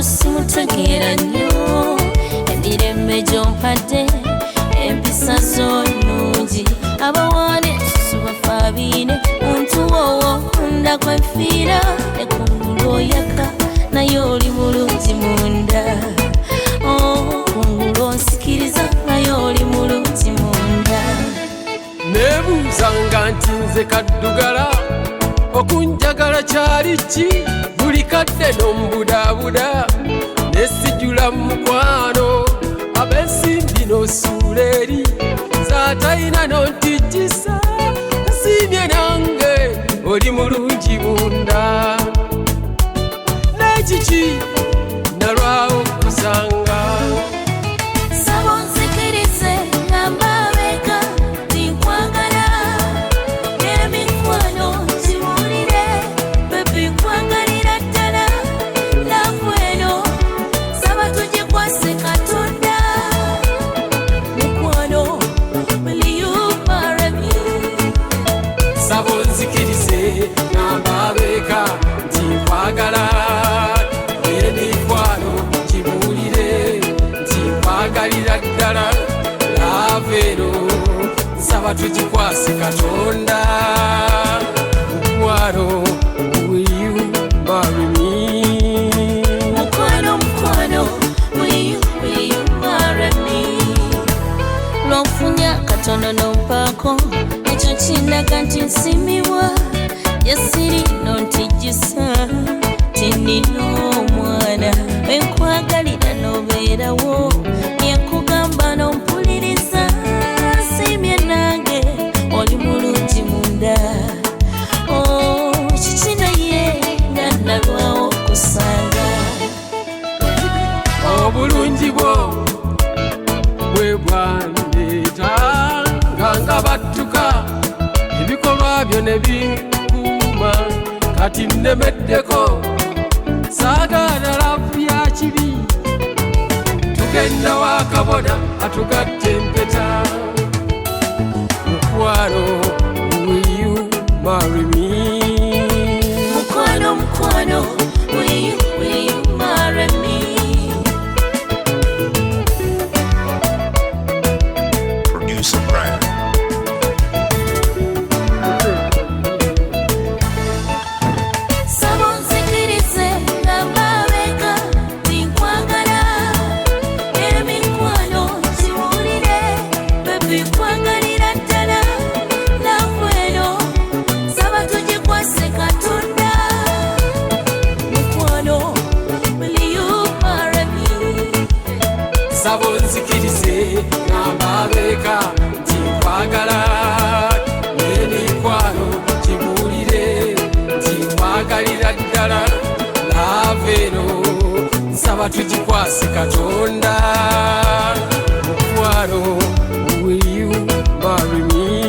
simutegeera nnyo emirembe gy'ompadde empisa zo nnungi abawaane subafa biine muntu wowo ndakwefiira ekungulu oyaka naye oli mulungi munda kungulu onsikiriza naye oli mulungi munda nebuuzanga nti nze kaddugala okunjagala kyali ki buli kadde n'omubudaabuda nesijula mukwano abesimbi n'osuula eri zaatalina n'ontijjisa nsiimye nange oli mulungi munda n'ekiki nalwawo kusanga saba onzikirize ngamba abeka tinkwagala n'emikwano kiwulire bebi nkwagalira ddala laavu eno saba tugikwase katonda mukwano will you marry me saba onzikirize ngamba abeka tinkwagala n'emikwano kibuulire nti nkwagalira ddala laavu eno nsaba tugikwase katonda mukwano will you marry me mukwano will you marry me lwonfunya katono n'ompaako ekyo kindaga nti nsimibwa yasiri nontijjisa tinina omwana enkwagalira n'obeerawo yenkugamba n'ompuliriza nsiimye nange oli mulungi munda kiki naye nga nalwawo okusanga obulungi bwo bwe bwandeeta nga battuka ebikolwa byo ne bikuuma kati nnemeddeko saagala laavu ya kibi tugenda wakabona atugatte empeta mukwano will you marry me mukwano will you marry me Producer Brian. saba onzikirize ngamba abeka tinkwagala n'emikwano kiwulire bebi nkwagalira ddala laavu eno saba tugikwase katonda mukwano will you marry me saba onzikirize ngamba abeka nti nkwagala n'emikwano kibuulire nti nkwagalira ddala laavu eno nsaba tugikwase katonda mukwano will you marry me